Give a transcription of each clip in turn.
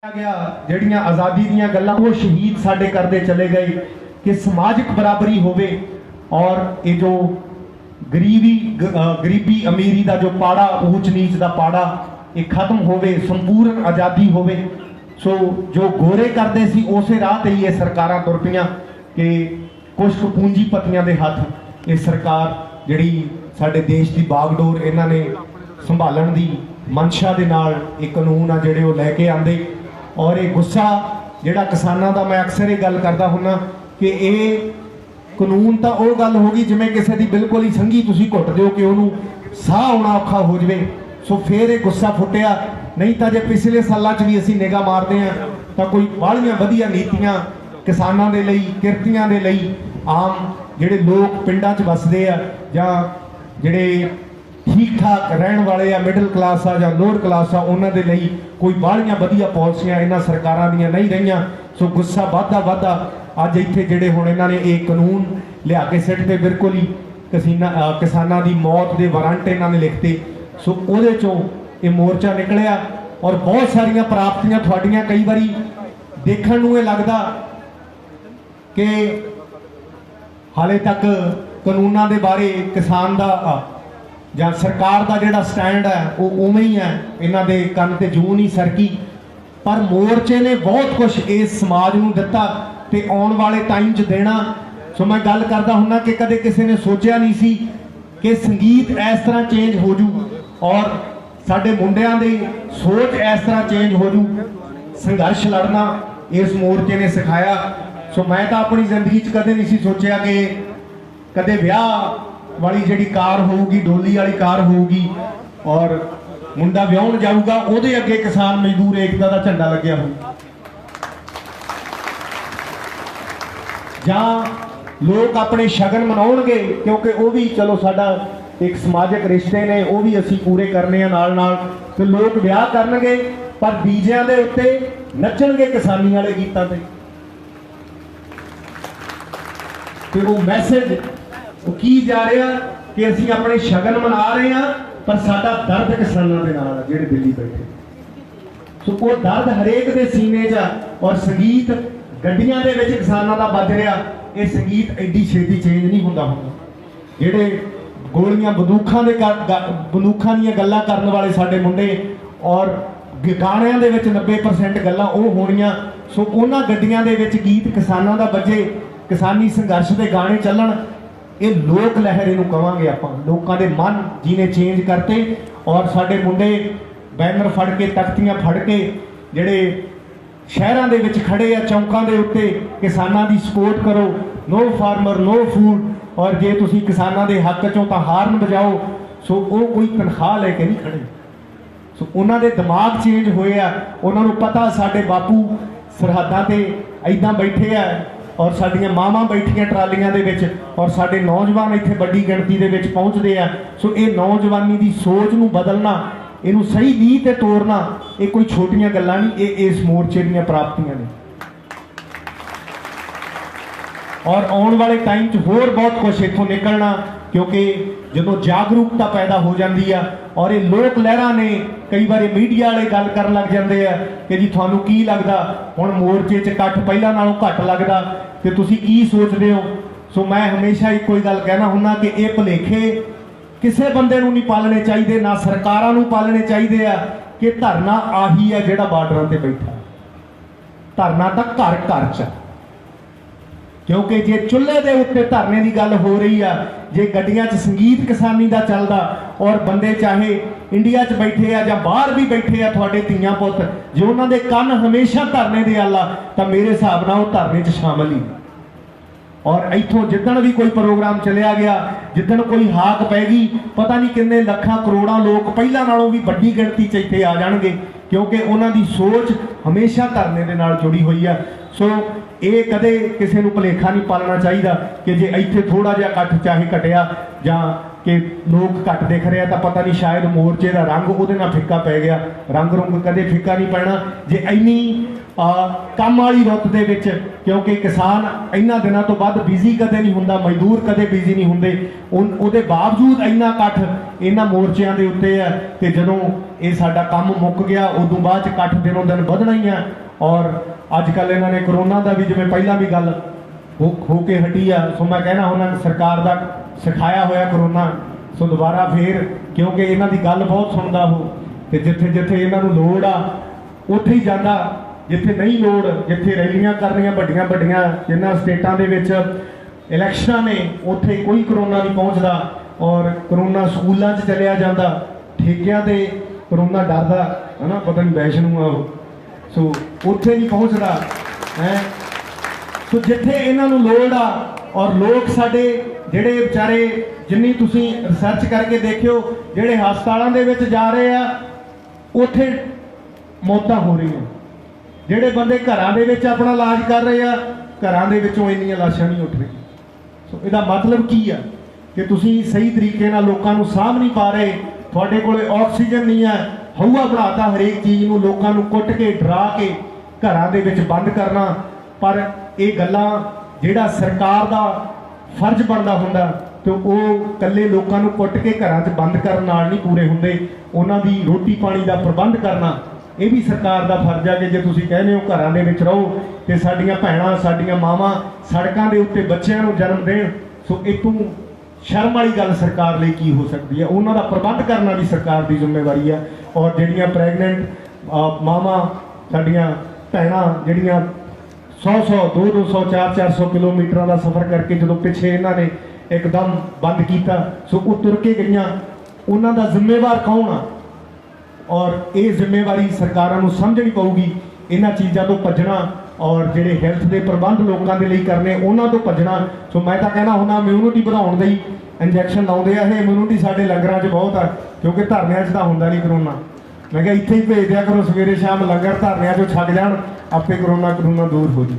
गया जड़ियां आज़ादी दीयां गल्लां वो शहीद साडे करते चले गए कि समाजिक बराबरी होवे और ये जो गरीबी अमीरी का जो पाड़ा ऊंच नीच का पाड़ा ये खत्म होवे, संपूर्ण आज़ादी होवे। सो जो गोरे करते सी उस राह ते ही ये सरकारां तुर पईयां कि कुछ पूंजीपतियां दे हथ ये सरकार जिहड़ी साडे देश की बागडोर इन्हां ने संभालण दी मंशा दे नाल ये कानून आ जिहड़े वो लैके आंदे। और ये गुस्सा जिहड़ा किसानां दा, मैं अक्सर ये गल करदा हुन्ना कि ये कानून तो वो गल होगी जिवें किसी की बिल्कुल ही संघी तुसीं घुट दिओ कि उहनूं साह आउणा औखा हो जाए। सो फिर ये गुस्सा फुटिया। नहीं तो जे पिछले सालों च भी असीं निगाह मारदे हां तो कोई बाहलियां वधिया नीतियां किसानां दे लई, किरतियां दे लई, आम जिहड़े लोग पिंडां च वसदे आ जां जिहड़े ठीक ठाक रहने वाले आ, मिडल क्लास आ जां लोअर क्लास आ, उन्हां दे लई कोई बाहलियां वधिया पॉलिसियां इन्हां सरकारां दीयां नहीं रहीआं। सो गुस्सा वधदा अज इत्थे जिहड़े हुण इन्हां ने एक कानून लिया के सिੱਟਦੇ बिल्कुल ही किसानां दी मौत दे वारंट इन्हां ने लिखते। सो उहदे चों ये मोर्चा निकलिया और बहुत सारियां प्राप्तियां तुहाडीਆਂ कई बारी देखण नूं ये लगदा कि हाले तक कानूनां दे बारे किसान दा ਜਾਂ सरकार का जोड़ा स्टैंड है वो उवें ही है, इन्हां दे कंन ते जूं नहीं सरकी। पर मोर्चे ने बहुत कुछ इस समाज नूं दिता ते आउण वाले टाइम च देना। सो मैं गल करदा हुन्ना कि कदे किसी ने सोचिया नहीं सी कि संगीत इस तरह चेंज हो जू और साडे मुंडियां दी सोच इस तरह चेंज हो जू। संघर्ष लड़ना इस मोर्चे ने सिखाया। सो मैं तो अपनी जिंदगी च कदे नहीं सी सोचिया कि कदे विआह वाली जी कार होगी, डोली वाली कार होगी और मुंडा विआहण जाऊगा उहदे अगे किसान मजदूर एकता का झंडा लग्या हो, जां लोग अपने शगन मनाउणगे क्योंकि वह भी चलो साडा एक समाजिक रिश्ते ने वो भी असीं पूरे करने नाल नाल ते लोग विआह करनगे पर डीजिਆਂ ਦੇ उत्ते नचणगे किसानी वाले गीतां ते वो मैसेज की जा रहा कि असीं अपने शगन मना रहे हैं पर साडा दर्द किसानां दे नाल जिहड़े दिल्ली बैठे। सो वो दर्द हरेक दे सीने च और संगीत गड्डियां दे विच किसानां दा बज रहा। ये संगीत एडी छेती चेंज नहीं हुंदा जिहड़े गोलियां बंदूखां दीयां गल्लां करन वाले साडे मुंडे और गाणियां दे विच 90% गल्लां वो होणीਆਂ। सो उन्हां गड्डियां दे विच गीत किसानां दा बजे, किसानी संघर्ष दे गाने चलन। ये लोक लहर इनू कहांगे आपां। लोकां दे मन जिन्हें चेंज करते और साडे मुंडे बैनर फड़ के, तख्तियां फड़ के जिहड़े शहरां दे विच खड़े आ चौंकां दे उत्ते किसानां दी सपोर्ट करो, नो फार्मर नो फूड, और जे तुसीं किसानां दे हक चों तां हाਰਨ बजाओ। सो वो कोई तनख्वाह लैके नहीं खड़े। सो उन्हां दे दिमाग चेंज होए आ। उन्हां नूं पता साडे बापू सरहदां ते ऐदां बैठे आ और साडियां मावां बैठियां ट्रालियां दे विच और साडे नौजवान इत्थे वड्डी गिणती दे विच पहुंचदे आ। सो ये नौजवानी दी सोच नूं बदलना, इनू सही लीह ते तोरना ये कोई छोटियां गल्लां नहीं, ये इस मोर्चे दीयां प्राप्तियां ने। और आने वाले टाइम च होर बहुत कुछ इत्थों निकलना क्योंकि जो जागरूकता पैदा हो जाती है और ये लोक लहरां ने कई बार मीडिया वाले गल कर लग जाते हैं कि जी थानू की लगता हुण मोर्चे च इकट्ठ पहलां नालों घट लगता तो तुसीं की सोचते हो। सो मैं हमेशा एक कोई गल कहना हुन्ना कि ये भुलेखे किसी बंदे नूं नहीं पालने चाहिए, ना सरकारां नूं पालने चाहिए आ कि धरना आही है जिहड़ा बार्डरां ते बैठा। धरना तां घर घर च, क्योंकि जे चुल्हे के उत्ते धरने की गल हो रही है, जे गड्डियां च संगीत किसानी का चलता और बंदे चाहे इंडिया च बैठे आ जां बाहर भी बैठे आ तुहाडे धीआं पुत्त, जे उन्हां दे कंन हमेशा धरने दे आला तां मेरे हिसाब नाल धरने च शामिल ही। और इत्थों जिद्दण भी कोई प्रोग्राम चलिया गया, जिद्दण कोई हाक पैगी, पता नहीं किन्ने लखां करोड़ां लोग पहलां नालों भी वड्डी गिणती च इत्थे आ जाणगे क्योंकि उन्हां दी सोच हमेशा धरने दे नाल जुड़ी हुई है। सो ये कदे किसी नूं भुलेखा नहीं पालना चाहिए कि जे इत्थे थोड़ा जिहा इकट्ठ चाहे घटिया जां कि लोग घट दिख रहे तो पता नहीं शायद मोर्चे का रंग उहदे नाल फिक्का पै गया। रंग रुंग कदे फिक्का नहीं पैना जे इन्नी ਕੰਮ ਵਾਲੀ ਰੁੱਤ ਦੇ ਵਿੱਚ, ਕਿਉਂਕਿ ਕਿਸਾਨ ਇਹਨਾਂ ਦਿਨਾਂ ਤੋਂ ਵੱਧ ਬਿਜ਼ੀ ਕਦੇ ਨਹੀਂ ਹੁੰਦਾ, ਮਜ਼ਦੂਰ ਕਦੇ ਬਿਜ਼ੀ ਨਹੀਂ ਹੁੰਦੇ। ਉਹਦੇ ਬਾਵਜੂਦ ਇੰਨਾ ਇਕੱਠ ਇਹਨਾਂ ਮੋਰਚਿਆਂ ਦੇ ਉੱਤੇ ਹੈ ਕਿ ਜਦੋਂ ਇਹ ਸਾਡਾ ਕੰਮ ਮੁੱਕ ਗਿਆ ਉਦੋਂ ਬਾਅਦ 'ਚ ਇਕੱਠ ਦਿਨੋਂ ਦਿਨ ਵਧਣਾ ਹੀ ਆ। ਔਰ ਅੱਜ ਕੱਲ੍ਹ ਇਹਨਾਂ ਨੇ ਕਰੋਨਾ ਦਾ ਵੀ, ਜਿਵੇਂ ਪਹਿਲਾਂ ਵੀ ਗੱਲ ਹੋ ਕੇ ਹਟੀ ਆ, ਸੋ ਮੈਂ ਕਹਿਣਾ ਉਹਨਾਂ ਨੇ ਸਰਕਾਰ ਦਾ ਸਿਖਾਇਆ ਹੋਇਆ ਕਰੋਨਾ, ਸੋ ਦੁਬਾਰਾ ਫੇਰ, ਕਿਉਂਕਿ ਇਹਨਾਂ ਦੀ ਗੱਲ ਬਹੁਤ ਸੁਣਦਾ ਉਹ, ਤੇ ਜਿੱਥੇ ਜਿੱਥੇ ਇਹਨਾਂ ਨੂੰ ਲੋੜ ਆ ਉੱਥੇ ਹੀ ਜਾਂਦਾ, ਜਿੱਥੇ ਨਹੀਂ ਲੋੜ, ਜਿੱਥੇ ਰੈਲੀਆਂ ਕਰਨੀਆਂ ਵੱਡੀਆਂ ਵੱਡੀਆਂ ਜਿਨ੍ਹਾਂ ਸਟੇਟਾਂ ਦੇ ਵਿੱਚ ਇਲੈਕਸ਼ਨਾਂ ਨੇ, ਉੱਥੇ ਕੋਈ ਕਰੋਨਾ ਨਹੀਂ ਪਹੁੰਚਦਾ। ਔਰ ਕਰੋਨਾ ਸਕੂਲਾਂ 'ਚ ਚਲਿਆ ਜਾਂਦਾ, ਠੇਕਿਆਂ ਤੇ ਕਰੋਨਾ ਡਰਦਾ ਹੈ ਨਾ, ਪਤਾ ਨਹੀਂ ਵੈਸ਼ਨੂੰ ਆ ਉਹ, ਸੋ ਉੱਥੇ ਨਹੀਂ ਪਹੁੰਚਦਾ ਹੈ। ਸੋ ਜਿੱਥੇ ਇਹਨਾਂ ਨੂੰ ਲੋੜ ਆ, ਔਰ ਲੋਕ ਸਾਡੇ ਜਿਹੜੇ ਵਿਚਾਰੇ, ਜਿੰਨੀ ਤੁਸੀਂ ਰਿਸਰਚ ਕਰਕੇ ਦੇਖਿਓ, ਜਿਹੜੇ ਹਸਪਤਾਲਾਂ ਦੇ ਵਿੱਚ ਜਾ ਰਹੇ ਆ ਉੱਥੇ ਮੌਤਾਂ ਹੋ ਰਹੀਆਂ, ਜਿਹੜੇ ਬੰਦੇ ਘਰਾਂ ਦੇ ਵਿੱਚ ਆਪਣਾ ਇਲਾਜ ਕਰ ਰਹੇ ਆ ਘਰਾਂ ਦੇ ਵਿੱਚੋਂ ਇੰਨੀਆਂ ਲਾਸ਼ਾਂ ਨਹੀਂ ਉੱਠ ਰਹੀਆਂ। ਸੋ ਇਹਦਾ ਮਤਲਬ ਕੀ ਆ ਕਿ ਤੁਸੀਂ ਸਹੀ ਤਰੀਕੇ ਨਾਲ ਲੋਕਾਂ ਨੂੰ ਸਾਂਭ ਨਹੀਂ ਪਾ ਰਹੇ, ਤੁਹਾਡੇ ਕੋਲੇ ਆਕਸੀਜਨ ਨਹੀਂ ਹੈ, ਹਊਆ ਬਣਾਤਾ ਹਰੇਕ ਚੀਜ਼ ਨੂੰ, ਲੋਕਾਂ ਨੂੰ ਕੁੱਟ ਕੇ ਡਰਾ ਕੇ ਘਰਾਂ ਦੇ ਵਿੱਚ ਬੰਦ ਕਰਨਾ। ਪਰ ਇਹ ਗੱਲਾਂ ਜਿਹੜਾ ਸਰਕਾਰ ਦਾ ਫਰਜ਼ ਬਣਦਾ ਹੁੰਦਾ, ਤੇ ਉਹ ਇਕੱਲੇ ਲੋਕਾਂ ਨੂੰ ਕੁੱਟ ਕੇ ਘਰਾਂ 'ਚ ਬੰਦ ਕਰਨ ਨਾਲ ਨਹੀਂ ਪੂਰੇ ਹੁੰਦੇ। ਉਹਨਾਂ ਦੀ ਰੋਟੀ ਪਾਣੀ ਦਾ ਪ੍ਰਬੰਧ ਕਰਨਾ ਇਹ ਵੀ ਸਰਕਾਰ ਦਾ ਫਰਜ਼ ਹੈ ਕਿ ਜੇ ਤੁਸੀਂ ਕਹਿੰਦੇ ਹੋ ਘਰਾਂ ਦੇ ਵਿੱਚ ਰਹੋ ਤੇ ਸਾਡੀਆਂ ਭੈਣਾਂ, ਸਾਡੀਆਂ ਮਾਵਾਂ ਸੜਕਾਂ ਦੇ ਉੱਤੇ ਬੱਚਿਆਂ ਨੂੰ ਜਨਮ ਦੇਣ, ਸੋ ਇਹ ਤੋਂ ਸ਼ਰਮ ਵਾਲੀ ਗੱਲ ਸਰਕਾਰ ਲਈ ਕੀ ਹੋ ਸਕਦੀ ਹੈ। ਉਹਨਾਂ ਦਾ ਪ੍ਰਬੰਧ ਕਰਨਾ ਵੀ ਸਰਕਾਰ ਦੀ ਜ਼ਿੰਮੇਵਾਰੀ ਹੈ। ਔਰ ਜਿਹੜੀਆਂ ਪ੍ਰੈਗਨੈਂਟ ਮਾਵਾਂ, ਸਾਡੀਆਂ ਭੈਣਾਂ ਜਿਹੜੀਆਂ 100 200 400 ਕਿਲੋਮੀਟਰਾਂ ਦਾ ਸਫ਼ਰ ਕਰਕੇ ਜਦੋਂ ਪਿੱਛੇ ਇਹਨਾਂ ਨੇ ਇੱਕਦਮ ਬੰਦ ਕੀਤਾ, ਸੋ ਉਹ ਤੁਰ ਕੇ ਗਈਆਂ, ਉਹਨਾਂ ਦਾ ਜ਼ਿੰਮੇਵਾਰ ਕੌਣ ਆ? ਔਰ ਇਹ ਜ਼ਿੰਮੇਵਾਰੀ ਸਰਕਾਰਾਂ ਨੂੰ ਸਮਝਣੀ ਪਊਗੀ। ਇਹਨਾਂ ਚੀਜ਼ਾਂ ਤੋਂ ਭੱਜਣਾ ਔਰ ਜਿਹੜੇ ਹੈਲਥ ਦੇ ਪ੍ਰਬੰਧ ਲੋਕਾਂ ਦੇ ਲਈ ਕਰਨੇ ਉਹਨਾਂ ਤੋਂ ਭੱਜਣਾ। ਸੋ ਮੈਂ ਤਾਂ ਕਹਿਣਾ ਹੁੰਦਾ ਇਮਿਊਨਿਟੀ ਵਧਾਉਣ ਲਈ ਇੰਜੈਕਸ਼ਨ ਲਾਉਂਦੇ ਆ, ਇਹ ਇਮਿਊਨਿਟੀ ਸਾਡੇ ਲੰਗਰਾਂ 'ਚ ਬਹੁਤ ਆ, ਕਿਉਂਕਿ ਧਰਨਿਆਂ 'ਚ ਤਾਂ ਹੁੰਦਾ ਨਹੀਂ ਕਰੋਨਾ। ਮੈਂ ਕਿਹਾ ਇੱਥੇ ਹੀ ਭੇਜ ਦਿਆ ਕਰੋ, ਸਵੇਰੇ ਸ਼ਾਮ ਲੰਗਰ ਧਰਨਿਆਂ 'ਚੋਂ ਛੱਡ ਜਾਣ, ਆਪੇ ਕਰੋਨਾ ਦੂਰ ਹੋ ਜੂ।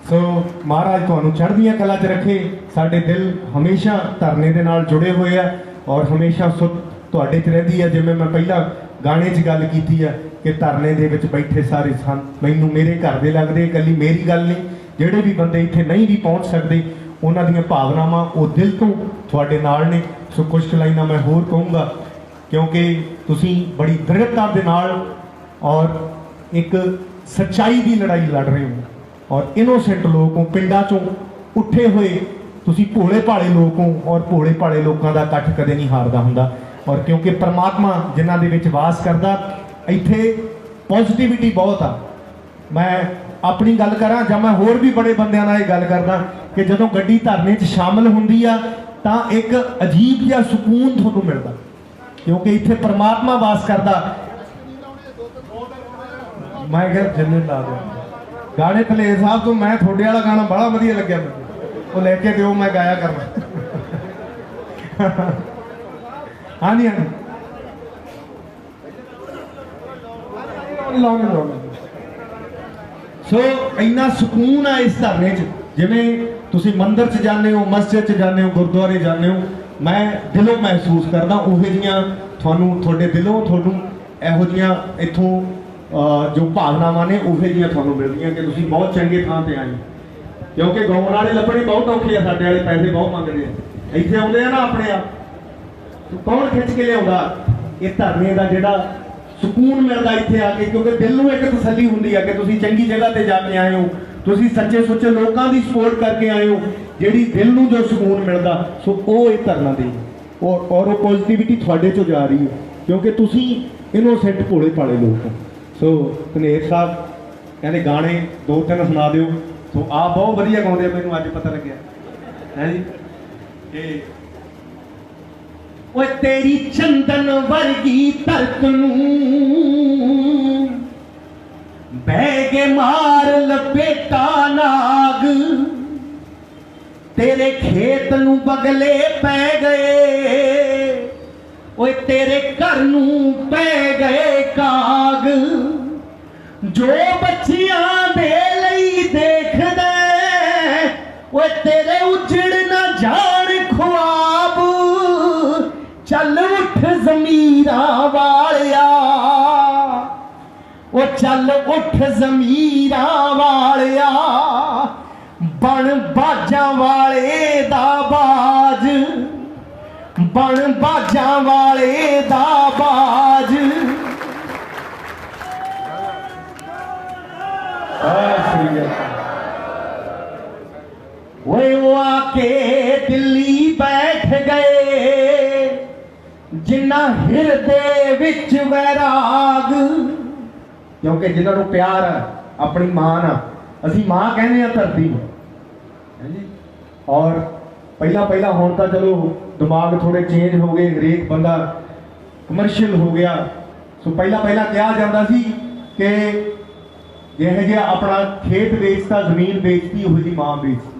ਸੋ ਮਹਾਰਾਜ ਤੁਹਾਨੂੰ ਚੜ੍ਹਦੀਆਂ ਕਲਾ 'ਚ ਰੱਖੇ। ਸਾਡੇ ਦਿਲ ਹਮੇਸ਼ਾ ਧਰਨੇ ਦੇ ਨਾਲ ਜੁੜੇ ਹੋਏ ਆ ਔਰ ਹਮੇਸ਼ਾ ਸੁੱਧ ਤੁਹਾਡੇ 'ਚ ਰਹਿੰਦੀ ਹੈ। ਜਿਵੇਂ ਮੈਂ ਪਹਿਲਾਂ ਗਾਣੇ 'ਚ ਗੱਲ ਕੀਤੀ ਆ ਕਿ ਧਰਨੇ ਦੇ ਵਿੱਚ ਬੈਠੇ ਸਾਰੇ ਸਨ ਮੈਨੂੰ ਮੇਰੇ ਘਰ ਦੇ ਲੱਗਦੇ। ਇਕੱਲੀ ਮੇਰੀ ਗੱਲ ਨਹੀਂ, ਜਿਹੜੇ ਵੀ ਬੰਦੇ ਇੱਥੇ ਨਹੀਂ ਵੀ ਪਹੁੰਚ ਸਕਦੇ ਉਹਨਾਂ ਦੀਆਂ ਭਾਵਨਾਵਾਂ ਉਹ ਦਿਲ ਤੋਂ ਤੁਹਾਡੇ ਨਾਲ ਨੇ। ਸੋ ਕੁਝ ਲਾਈਨਾਂ ਮੈਂ ਹੋਰ ਕਹੂੰਗਾ, ਕਿਉਂਕਿ ਤੁਸੀਂ ਬੜੀ ਦ੍ਰਿੜਤਾ ਦੇ ਨਾਲ ਔਰ ਇੱਕ ਸੱਚਾਈ ਦੀ ਲੜਾਈ ਲੜ ਰਹੇ ਹੋ ਔਰ ਇਨੋਸੈਂਟ ਲੋਕ ਹੋ, ਪਿੰਡਾਂ 'ਚੋਂ ਉੱਠੇ ਹੋਏ ਤੁਸੀਂ ਭੋਲੇ ਭਾਲੇ ਲੋਕ ਹੋ ਔਰ ਭੋਲੇ ਭਾਲੇ ਲੋਕਾਂ ਦਾ ਇਕੱਠ ਕਦੇ ਨਹੀਂ ਹਾਰਦਾ ਹੁੰਦਾ। ਔਰ ਕਿਉਂਕਿ ਪਰਮਾਤਮਾ ਜਿਨ੍ਹਾਂ ਦੇ ਵਿੱਚ ਵਾਸ ਕਰਦਾ, ਇੱਥੇ ਪੋਜ਼ਿਟਿਵਿਟੀ ਬਹੁਤ ਆ। ਮੈਂ ਆਪਣੀ ਗੱਲ ਕਰਾਂ ਜਾਂ ਮੈਂ ਹੋਰ ਵੀ ਬੜੇ ਬੰਦਿਆਂ ਨਾਲ ਇਹ ਗੱਲ ਕਰਦਾ ਕਿ ਜਦੋਂ ਗੱਡੀ ਧਰਨੇ 'ਚ ਸ਼ਾਮਲ ਹੁੰਦੀ ਆ ਤਾਂ ਇੱਕ ਅਜੀਬ ਜਿਹਾ ਸਕੂਨ ਤੁਹਾਨੂੰ ਮਿਲਦਾ, ਕਿਉਂਕਿ ਇੱਥੇ ਪਰਮਾਤਮਾ ਵਾਸ ਕਰਦਾ। ਮੈਂ ਕਿਹਾ ਜੰਨੇ ਲਾ ਦਿਓ ਗਾਣੇ ਧਲੇਰ ਸਾਹਿਬ ਤੋਂ। ਮੈਂ ਤੁਹਾਡੇ ਵਾਲਾ ਗਾਣਾ ਬੜਾ ਵਧੀਆ ਲੱਗਿਆ ਮੈਨੂੰ, ਉਹ ਲੈ ਕੇ ਦਿਓ, ਮੈਂ ਗਾਇਆ ਕਰਨਾ। ਹਾਂਜੀ ਹਾਂਜੀ ਸੋ ਇੰਨਾ ਸਕੂਨ ਆ ਇਸ ਧਰਨੇ 'ਚ। ਜਿਵੇਂ ਤੁਸੀਂ ਮੰਦਿਰ 'ਚ ਜਾਂਦੇ ਹੋ, ਮਸਜਿਦ 'ਚ ਜਾਂਦੇ ਹੋ, ਗੁਰਦੁਆਰੇ ਜਾਂਦੇ ਹੋ, ਮੈਂ ਦਿਲੋਂ ਮਹਿਸੂਸ ਕਰਦਾ ਉਹੋ ਜਿਹੀਆਂ ਤੁਹਾਨੂੰ, ਤੁਹਾਡੇ ਦਿਲੋਂ ਤੁਹਾਨੂੰ ਇਹੋ ਜਿਹੀਆਂ ਇੱਥੋਂ ਜੋ ਭਾਵਨਾਵਾਂ ਨੇ ਉਹੋ ਜਿਹੀਆਂ ਤੁਹਾਨੂੰ ਮਿਲਦੀਆਂ ਕਿ ਤੁਸੀਂ ਬਹੁਤ ਚੰਗੇ ਥਾਂ ਤੇ ਆਏ। ਕਿਉਂਕਿ ਗਾਉਣ ਵਾਲੇ ਲੱਭਣੇ ਬਹੁਤ ਔਖੇ ਆ, ਸਾਡੇ ਵਾਲੇ ਪੈਸੇ ਬਹੁਤ ਮੰਗਦੇ ਆ। ਇੱਥੇ ਆਉਂਦੇ ਆ ਨਾ ਆਪਣੇ ਆਪ, ਕੌਣ ਖਿੱਚ ਕੇ ਲਿਆਉਂਦਾ? ਇਹ ਧਰਨੇ ਦਾ ਜਿਹੜਾ ਸਕੂਨ ਮਿਲਦਾ ਇੱਥੇ ਆ ਕੇ, ਕਿਉਂਕਿ ਦਿਲ ਨੂੰ ਇੱਕ ਤਸੱਲੀ ਹੁੰਦੀ ਆ ਕਿ ਤੁਸੀਂ ਚੰਗੀ ਜਗ੍ਹਾ ਤੇ ਜਾ ਕੇ ਆਏ ਹੋ, ਤੁਸੀਂ ਸੱਚੇ ਸੁੱਚੇ ਲੋਕਾਂ ਦੀ ਸਪੋਰਟ ਕਰਕੇ ਆਏ ਹੋ, ਜਿਹੜੀ ਦਿਲ ਨੂੰ ਜੋ ਸਕੂਨ ਮਿਲਦਾ, ਸੋ ਉਹ ਇਹ ਧਰਨਾ ਦੇ ਔਰ ਉਹ ਪੋਜ਼ਿਟਿਵਿਟੀ ਤੁਹਾਡੇ 'ਚੋਂ ਜਾ ਰਹੀ ਹੈ, ਕਿਉਂਕਿ ਤੁਸੀਂ ਇਨੋਸੈਂਟ ਭੋਲੇ ਭਾਲੇ ਲੋਕ ਹੋ। ਸੋ ਧਨੇਰ ਸਾਹਿਬ ਕਹਿੰਦੇ ਗਾਣੇ 2-3 ਸੁਣਾ ਦਿਓ। ਸੋ ਆਪ ਬਹੁਤ ਵਧੀਆ ਗਾਉਂਦੇ, ਮੈਨੂੰ ਅੱਜ ਪਤਾ ਲੱਗਿਆ ਹੈ ਜੀ। ਕਿ ਓਏ ਤੇਰੀ ਚੰਦਨ ਵਰਗੀ ਧਰਤ ਨੂੰ ਬਹਿ ਕੇ ਮਾਰ ਲਪੇਟਾ ਨਾਗ, ਤੇਰੇ ਖੇਤ ਨੂੰ ਬਗਲੇ ਪੈ ਗਏ, ਓਏ ਤੇਰੇ ਘਰ ਨੂੰ ਪੈ ਗਏ ਕਾਗ, ਜੋ ਬੱਚਿਆਂ ਦੇ ਲਈ ਦੇਖਦੇ, ਓਏ ਤੇਰੇ ਉਜੜ ਨਾ ਜਾਣ ਖੁਆਬ, ਚੱਲ ਉੱਠ ਜ਼ਮੀਰਾਂ ਵਾਲਿਆ, ਉਹ चल उठ ज़मीरा वालिया बन बाजा वाले दा बाज बन बाजा वाले दा बाज। वो आके दिल्ली बैठ गए जिन्ना हिरदे विच वैराग, क्योंकि जिन्होंने प्यार है अपनी मां ना, असी मां कहने हैं धरती में। और पहला पहला हुण तां चलो दिमाग थोड़े चेंज हो गए, हरेक बंदा कमर्शियल हो गया। सो पहला पहला कहा जाता सी कि यह जिहा अपना खेत बेचता, जमीन बेचती, उहो जी मां बेचती।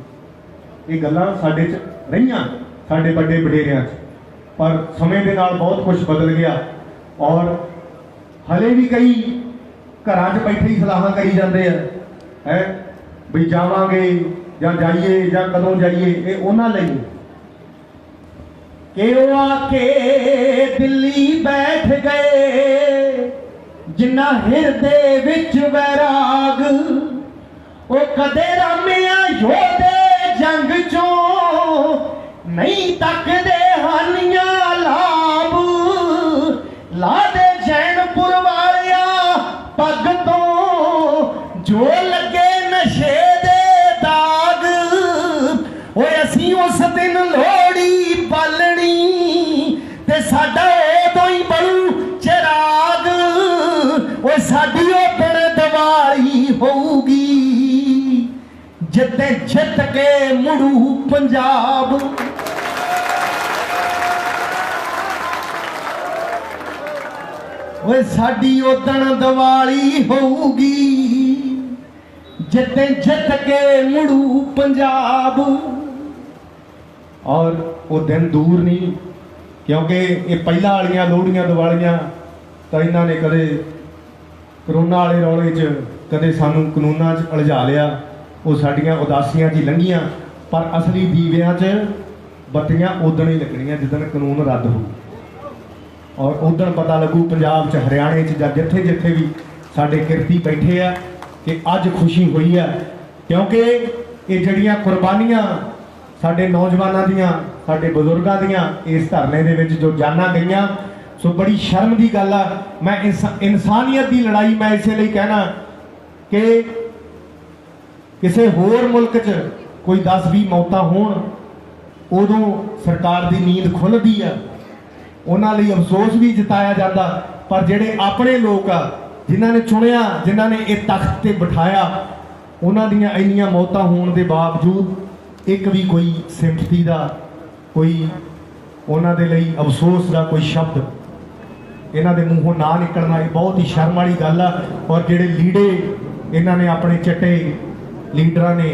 ये गल्लां साडे च रहीआं, साडे बड़े वडेरिਆਂ च, पर समय के नाल बहुत कुछ बदल गया। और हले भी कई घरां च बैठे ही सलाहां करी जाते हैं भी जावांगे या जाइए या कदों जाइए। ये उन्हां लई कि वो आके दिल्ली बैठ गए जिन्ना हिरदे विच वैराग, वो कदे रामिया योधे जंग चों नहीं तकदे हानियां लाभ, ला दे जैनपुर वालिया पग तो जो लगे नशे दे दाग। ओए असी उस दिन लोहड़ी बालनी ते साडा उदों ही बनू चिराग। ओए साडी उदण दिवाली होऊगी जिद्दे जित के मुड़ू पंजाब। ओए साडी उदण दिवाली होऊगी जिद्दे जित के मुड़ू पंजाब। और वो दिन दूर नहीं, क्योंकि ये पहला वालियां लोहड़ियां दिवालियां तो इन्होंने कदे करोना वाले रौले च कदे सानू कानूनां च उलझा लिया, वो साडियां उदासियां जी लंघियां। पर असली दीवियां च बत्तियां उदण ही लगनियां जिदन कानून रद्द हो, और उदण पता लगू पंजाब च, हरियाणे च, जां जिथे जिथे भी साडे किरती बैठे आ कि अज खुशी हुई है। क्योंकि ये जड़ियां कुर्बानियां साडे नौजवानों दियां, साडे बजुर्गों दियां इस धरने दे विच जो जाना गईयां, सो बड़ी शर्म की गल आ। मैं इंसानियत की लड़ाई मैं इसे लिए कहना कि किसी होर मुल्क च कोई 10-20 मौतां होण उदों सरकार की नींद खुलती है, उन्हां लई अफसोस भी जताया जाता। पर जिहड़े अपने लोग आ जिन्हां ने चुनिया, जिन्हां ने इह तख्त ते बिठाया, उन्हां दियां इन्नियां मौतां होण दे बावजूद एक भी कोई सिंपथी का, कोई उन्हां दे लई अफसोस का कोई शब्द इन्हां दे मूंहों ना निकलना, ये बहुत ही शर्म वाली गल आ। और जिहड़े लीडे इन्हां ने अपने चिट्टे लीडरां ने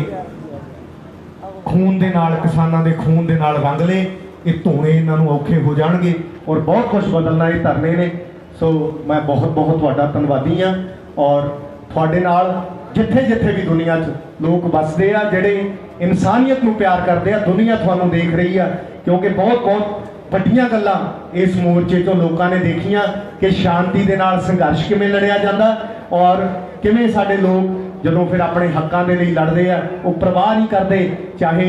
खून दे नाल, किसानां दे खून दे नाल रंग ले, ये धोने इन्हां नूं औखे हो जाणगे और बहुत कुछ बदलना ये धरने ने। सो मैं बहुत बहुत तुहाडा धन्नवादी हाँ। और तुहाडे नाल जिथे जिथे भी दुनिया च लोग बसदे आ, जिहड़े इंसानियत नूं प्यार करदे आ, दुनिया तुहानूं देख रही है। क्योंकि बहुत बहुत वड्डियां गल्लां इस मोर्चे चों लोकां ने देखियां कि शांति दे नाल संघर्ष किवें लड़िया जांदा, और किवें साडे लोग जदों फिर अपने हक्कां दे लई लड़दे आ, वो परवाह नहीं करदे, चाहे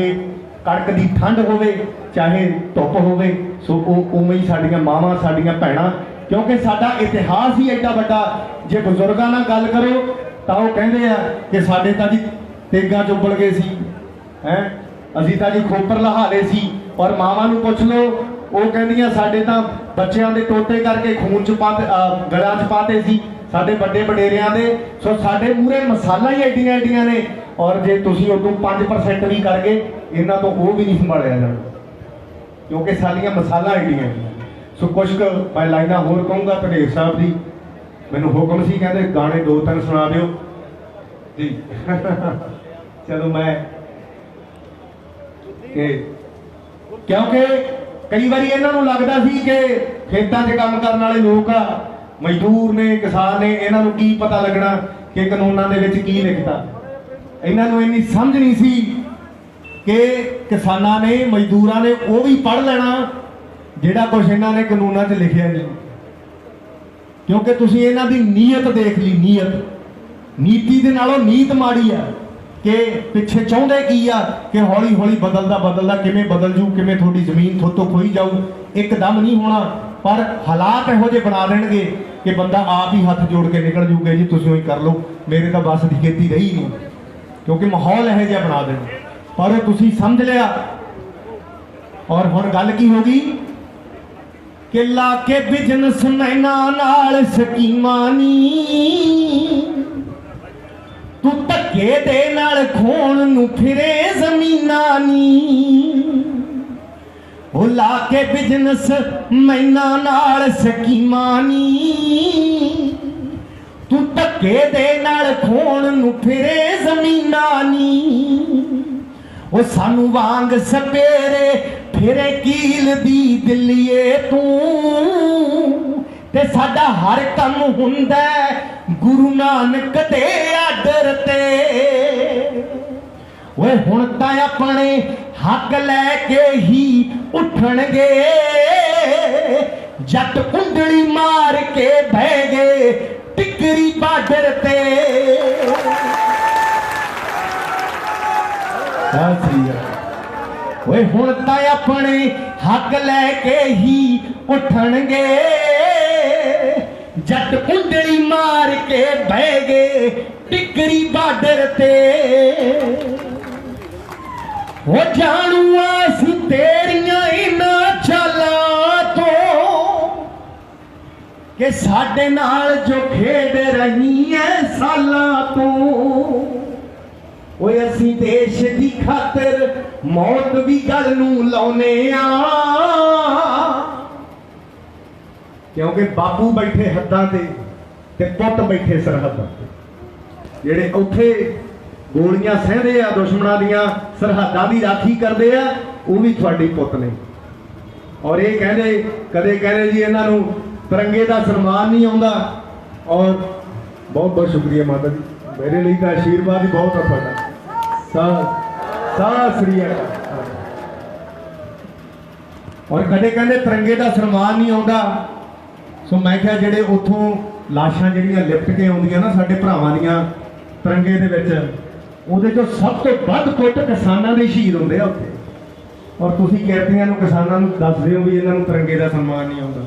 कड़क दी ठंड होवे चाहे धुप होवे। सो उवें ही साडियां मावां, साडियां भैणां, क्योंकि साडा इतिहास ही एडा वड्डा। जे बजुर्गां नाल गल करो तां वो कहंदे आ कि साडे तां जी तेगां चुब्बड़ गए सी, हैं असीं तां जी खोपर लहा लए सी। और मावां नूं पुछ लो, वो कहंदियां साडे तां बच्चियां दे टोटे करके खून च पाते, गलां च पाते सी साडे बड़े वडेरियां दे। सो साडे मूहरे मसाला ही एडियां एडियां ने, और जे तुसीं उदों 5% भी कर गए इन्हां तो वो भी नहीं संभालिया जाना, क्योंकि साडियां मसाला एडियां। सो कुछ मैं लाइनां होर कहूँगा। धनेर साहब जी मैनूं हुक्म सी, कहंदे गाने 2-3 सुना दिओ जी। चलो मैं क्योंकि कई बार इन्हां नूं लगदा सी कि खेतां 'च काम करन वाले लोग आ, मजदूर ने, किसान ने, इन्हां नूं की पता लगना कि कानूनां दे विच की लिखता। इन्हां नूं इन्नी समझ नहीं सी कि किसानां ने, मजदूरां ने वो भी पढ़ लेना जिहड़ा कुछ इन्हां ने कानूनां 'च लिखिया नहीं। क्योंकि तुसीं इन्हां दी नीयत देख ली, नीति दे नालों नीत माड़ी आ कि पिछे चाहुंदे की आ कि हौली हौली बदलदा किवें बदल जू, किवें थोड़ी जमीन थोतों खोई जाऊ, एकदम नहीं होना, पर हालात इहो जे बना देणगे कि बंदा आप ही हाथ जोड़ के निकल जूगे जी तुसीं ही कर लो, मेरे तो बस दी खेती रही नहीं, क्योंकि माहौल इहो जिहा बना देना। पर वो तुसीं समझ लिया और हुण गल की हो गई कि ला के बिजनस मैना नाल स्कीमां नी, तू धक्के दे नाल खोण नूं फिरे ज़मीनां नी, ओ ला के बिजनस मैना नाल स्कीमां नी, तू धक्के दे नाल खोण नूं फिरे ज़मीनां नी, ओ सानू वांग सपेरे फिरे कील दी दिलिए तू, ते साडा हर कम हुंदा गुरु नानक दे आडर ते, ओए हुण तां अपने हक लैके ही उठणगे, जट कुंडली मार के बह गए टिकरी बाडर ते। ओए हुण तां अपने हक लैके ही उठणगे, जट कुंडली मार के बह गए टिकरी बाडर ते, ओ जानू असीं तेरियां इन्हां चालां तो कि साडे नाल जो खेड रही है सालां तो, ओए असीं देश दी खातिर मौत भी गल नूं लाउने आ, क्योंकि बापू बैठे हद्दां ते पुੱਤ बैठे सरहदां ते, ਜਿਹੜੇ ਉੱਥੇ ਗੋਲੀਆਂ ਸਹਿੰਦੇ ਆ ਦੁਸ਼ਮਣਾਂ ਦੀਆਂ ਸਰਹੱਦਾਂ ਦੀ ਰਾਖੀ ਕਰਦੇ ਆ, ਉਹ ਵੀ ਤੁਹਾਡੇ ਪੁੱਤ ਨੇ। ਔਰ ਇਹ ਕਹਿੰਦੇ ਕਦੇ ਕਹਿੰਦੇ ਜੀ ਇਹਨਾਂ ਨੂੰ ਤਿਰੰਗੇ ਦਾ ਸਨਮਾਨ ਨਹੀਂ ਆਉਂਦਾ, ਔਰ ਬਹੁਤ ਬਹੁਤ ਸ਼ੁਕਰੀਆ ਮਾਤਾ ਜੀ, ਮੇਰੇ ਲਈ ਤਾਂ ਆਸ਼ੀਰਵਾਦ ਹੀ ਬਹੁਤ ਆ ਤੁਹਾਡਾ। ਸਤਿ ਸ੍ਰੀ ਅਕਾਲ। ਔਰ ਕਦੇ ਕਹਿੰਦੇ ਤਿਰੰਗੇ ਦਾ ਸਨਮਾਨ ਨਹੀਂ ਆਉਂਦਾ, ਸੋ ਮੈਂ ਕਿਹਾ ਜਿਹੜੇ ਉੱਥੋਂ ਲਾਸ਼ਾਂ ਜਿਹੜੀਆਂ ਲਿਪਟ ਕੇ ਆਉਂਦੀਆਂ ਨਾ ਸਾਡੇ ਭਰਾਵਾਂ ਦੀਆਂ ਤਿਰੰਗੇ ਦੇ ਵਿੱਚ, ਉਹਦੇ ਚੋਂ ਸਭ ਤੋਂ ਵੱਧ ਕੁੱਟ ਕਿਸਾਨਾਂ ਦੇ ਸ਼ਹੀਦ ਹੁੰਦੇ ਆ ਉੱਥੇ, ਔਰ ਤੁਸੀਂ ਕਿਰਤੀਆਂ ਨੂੰ ਕਿਸਾਨਾਂ ਨੂੰ ਦੱਸਦੇ ਹੋ ਵੀ ਇਹਨਾਂ ਨੂੰ ਤਿਰੰਗੇ ਦਾ ਸਨਮਾਨ ਨਹੀਂ ਆਉਂਦਾ।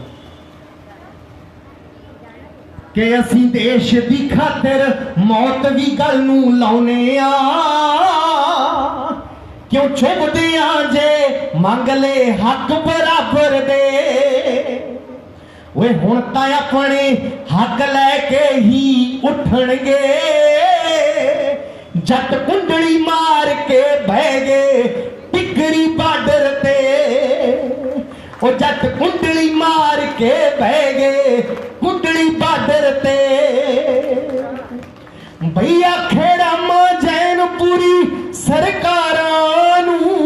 ਕਿ ਅਸੀਂ ਦੇਸ਼ ਦੀ ਖਾਤਰ ਮੌਤ ਵੀ ਗਲ ਨੂੰ ਲਾਉਨੇ ਆ, ਕਿਉਂ ਚੁੱਭਦੇ ਆ ਜੇ ਮੰਗ ਲੈ ਹੱਕ ਬਰਾਬਰ ਦੇ, ਓਏ ਹੁਣ ਤਾਂ ਆਪਣੇ ਹੱਕ ਲੈ ਕੇ ਹੀ ਉੱਠਣਗੇ, जट कुंडली मार के बह गए टिकरी बाडर ते, ओ जट कुंडली मार के बह गए कुंडली बाडर ते, भैया खेड़ा मां जैनपुरी सरकारां नूं,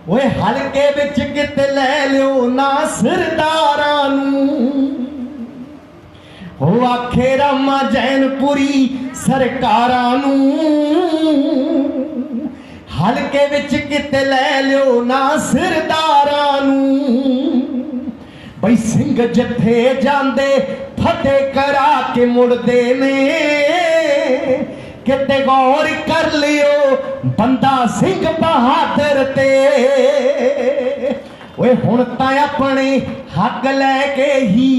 ओए हलके विच किते लै लियो ना सरदारां नूं, हो आखे रामा जैनपुरी सरकारां नूं, हलके विच किते लै लियो ना सरदारां नूं, बई सिंह जथे जांदे फतेह करा के मुड़दे ने, किते गौर कर लियो बंदा सिंह बहादुर ते, ओए हुण तां अपने हक लैके ही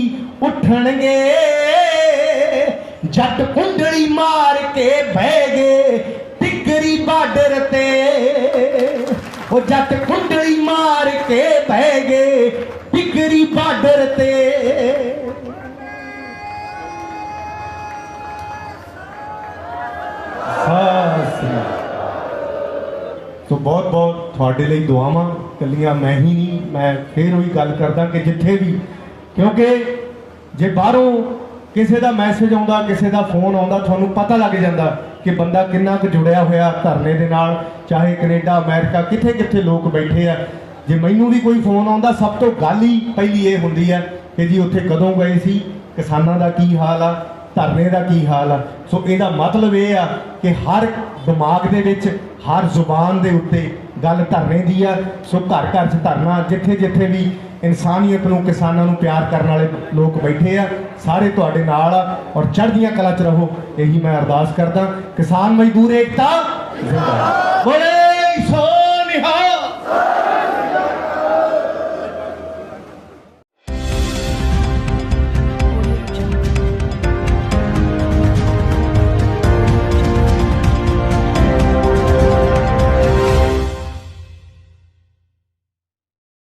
उठणगे, जट कुंडली मार के बह गए टिकरी बाडर ते, ओ जट कुंडली मार के बह गए टिकरी बाडर ते। तो बहुत बहुत थोड़े लिए दुआवां कलियां मैं ही नहीं, मैं फिर वही गल करदा कि जिथे भी, क्योंकि जे बाहरों किसी का मैसेज आता, किसी का फोन आता, थानू पता लग जाता कि बंदा किन्ना क जुड़िया होया धरने दे नाल, चाहे कनेडा अमेरिका किथे किथे लोग बैठे आ। जे मैनू भी कोई फोन आता, सब तो गल ही पहली ये होंदी है कि जी उत्थे कदों गए सी, किसानां दा की हाल आ, धरने का की हाल आ। सो इहदा मतलब ये आ कि हर दिमाग दे विच, हर जुबान दे उत्ते गल धरने दी आ। सो घर घर च धरना, जिथे जिथे भी ਇਨਸਾਨੀਅਤ ਨੂੰ, ਕਿਸਾਨਾਂ ਨੂੰ ਪਿਆਰ ਕਰਨ ਵਾਲੇ ਲੋਕ ਬੈਠੇ ਆ, ਸਾਰੇ ਤੁਹਾਡੇ ਨਾਲ ਆ ਔਰ ਚੜ੍ਹਦੀਆਂ ਕਲਾ 'ਚ ਰਹੋ, ਇਹੀ ਮੈਂ ਅਰਦਾਸ ਕਰਦਾ। ਕਿਸਾਨ ਮਜ਼ਦੂਰ ਏਕਤਾ ਜ਼ਿੰਦਾਬਾਦ। ਬੋਲੇ ਸੋ ਨਿਹਾਲ।